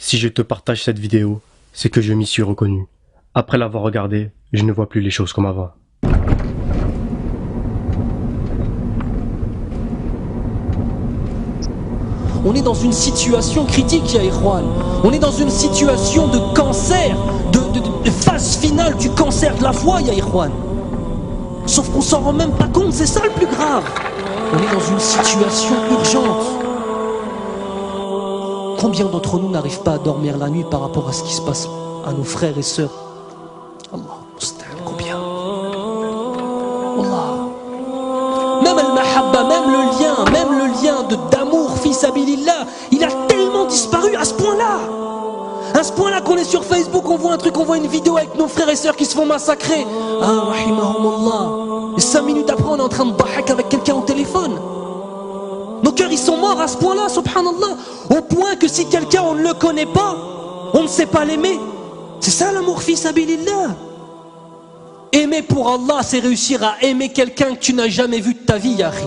Si je te partage cette vidéo, c'est que je m'y suis reconnu. Après l'avoir regardée, je ne vois plus les choses comme avant. On est dans une situation critique, ya Ikhwan. On est dans une situation de cancer, de phase finale du cancer de la foi, ya Ikhwan. Sauf qu'on s'en rend même pas compte, c'est ça le plus grave. On est dans une situation urgente. Combien d'entre nous n'arrivent pas à dormir la nuit par rapport à ce qui se passe à nos frères et sœurs? Allah, combien? Allah. Même al-mahabba, même le lien d'amour, fils abilillah, il a tellement disparu à ce point-là. À ce point-là qu'on est sur Facebook, on voit un truc, on voit une vidéo avec nos frères et sœurs qui se font massacrer. Ah, rahimahumullah. Et 5 minutes après, on est en train de bahak avec quelqu'un au téléphone. Nos cœurs, ils sont morts à ce point-là, subhanallah. Au point que si quelqu'un, on ne le connaît pas, on ne sait pas l'aimer. C'est ça l'amour fils abilillah. Aimer pour Allah, c'est réussir à aimer quelqu'un que tu n'as jamais vu de ta vie, Yahri.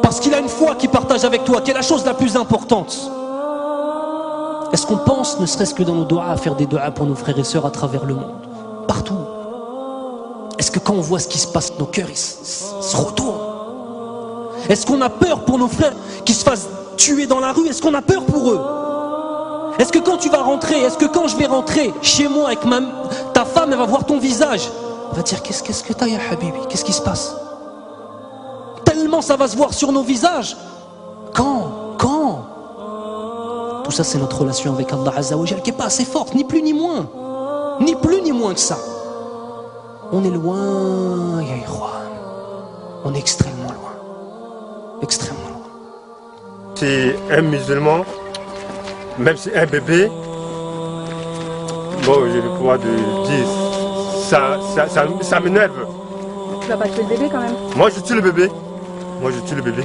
Parce qu'il a une foi qu'il partage avec toi, qui est la chose la plus importante. Est-ce qu'on pense, ne serait-ce que dans nos doigts, à faire des doigts pour nos frères et sœurs à travers le monde? Partout. Est-ce que quand on voit ce qui se passe, nos cœurs ils se retournent? Est-ce qu'on a peur pour nos frères qui se fassent tuer dans la rue? Est-ce qu'on a peur pour eux? Est-ce que quand tu vas rentrer, est-ce que quand je vais rentrer chez moi avec ta femme, elle va voir ton visage, elle va dire qu'est-ce que t'as, ya Habibi? Qu'est-ce qui se passe? Tellement ça va se voir sur nos visages. Quand tout ça, c'est notre relation avec Allah Azza wa Jal qui n'est pas assez forte, ni plus ni moins. Ni plus ni moins que ça. On est loin, ya Ikhwan. On est extrêmement loin. Extrêmement loin. C'est un musulman, même si un bébé, bon, j'ai le pouvoir de dire, ça m'énerve. Tu vas pas tuer le bébé quand même? Moi, je tue le bébé. Moi, je tue le bébé.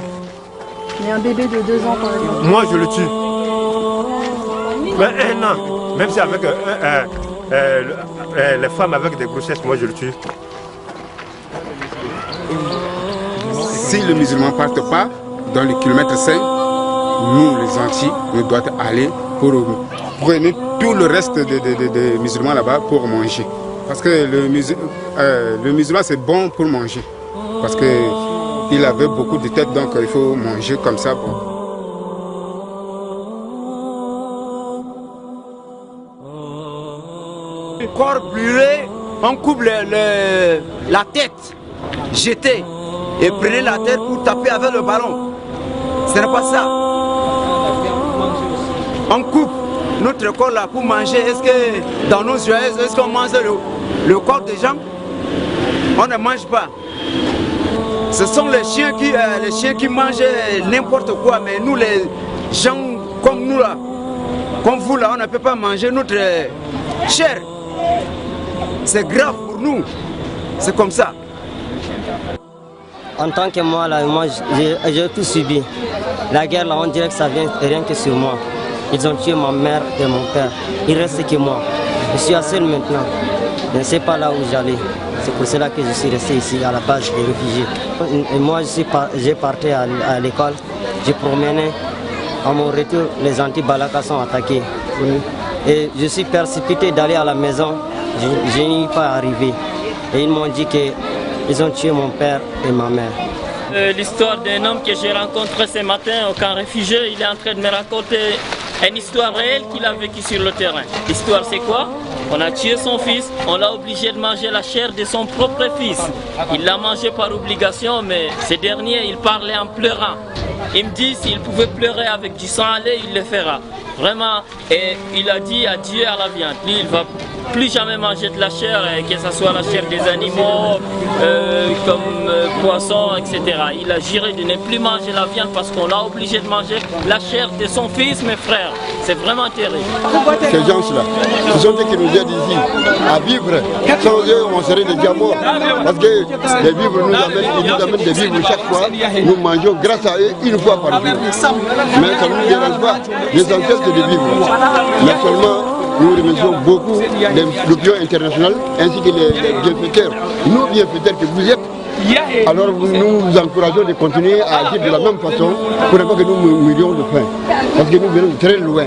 Mais un bébé de 2 ans, par exemple. Moi, je le tue. Mais 1 an, même si avec les femmes avec des grossesses, moi, je le tue. Si le musulman ne parte pas dans le kilomètre 5, nous les Antilles, nous devons aller pour prendre tout le reste des musulmans là-bas pour manger. Parce que le musulman c'est bon pour manger. Parce qu'il avait beaucoup de têtes, donc il faut manger comme ça. Bon. Le corps brûlé, on coupe la tête, jetée. Et prenez la tête pour taper avec le ballon. Ce n'est pas ça. On coupe notre corps là pour manger. Est-ce que dans nos yeux, est-ce qu'on mange le corps des gens? On ne mange pas. Ce sont les chiens qui mangent n'importe quoi. Mais nous, les gens comme nous là, comme vous là, on ne peut pas manger notre chair. C'est grave pour nous. C'est comme ça. En tant que moi, là, j'ai tout subi. La guerre, là, on dirait que ça vient rien que sur moi. Ils ont tué ma mère et mon père. Il reste que moi. Je suis seul maintenant. Je ne sais pas là où j'allais. C'est pour cela que je suis resté ici, à la base des réfugiés. Et moi, j'ai parti à l'école. J'ai promené. À mon retour, les anti-Balaka sont attaqués. Et je suis précipité d'aller à la maison. Je n'y suis pas arrivé. Et ils m'ont dit qu'ils ont tué mon père et ma mère. L'histoire d'un homme que j'ai rencontré ce matin au camp réfugié, il est en train de me raconter une histoire réelle qu'il a vécue sur le terrain. L'histoire c'est quoi? On a tué son fils, on l'a obligé de manger la chair de son propre fils. Il l'a mangé par obligation, mais ce dernier, il parlait en pleurant. Il me dit s'il pouvait pleurer avec du sang à lait, il le fera. Vraiment, et il a dit adieu à la viande. Lui, il va plus jamais manger de la chair, que ce soit la chair des animaux, comme poissons, etc. Il a juré de ne plus manger la viande parce qu'on l'a obligé de manger la chair de son fils, mes frères. C'est vraiment terrible. Ces gens-là, ce sont ceux qui nous aident ici à vivre. Sans eux, on serait déjà morts. Parce que les vivres ils nous amènent des vivres chaque fois. Nous mangeons grâce à eux une fois par jour. Mais ça ne nous dérange pas. L'essentiel, c'est de vivre. Mais seulement, nous remercions beaucoup l'opinion internationale ainsi que les bienfaiteurs. Nous bienfaiteurs que vous êtes, alors nous vous encourageons de continuer à agir de la même façon pour ne pas que nous mourions de faim. Parce que nous venons de très loin.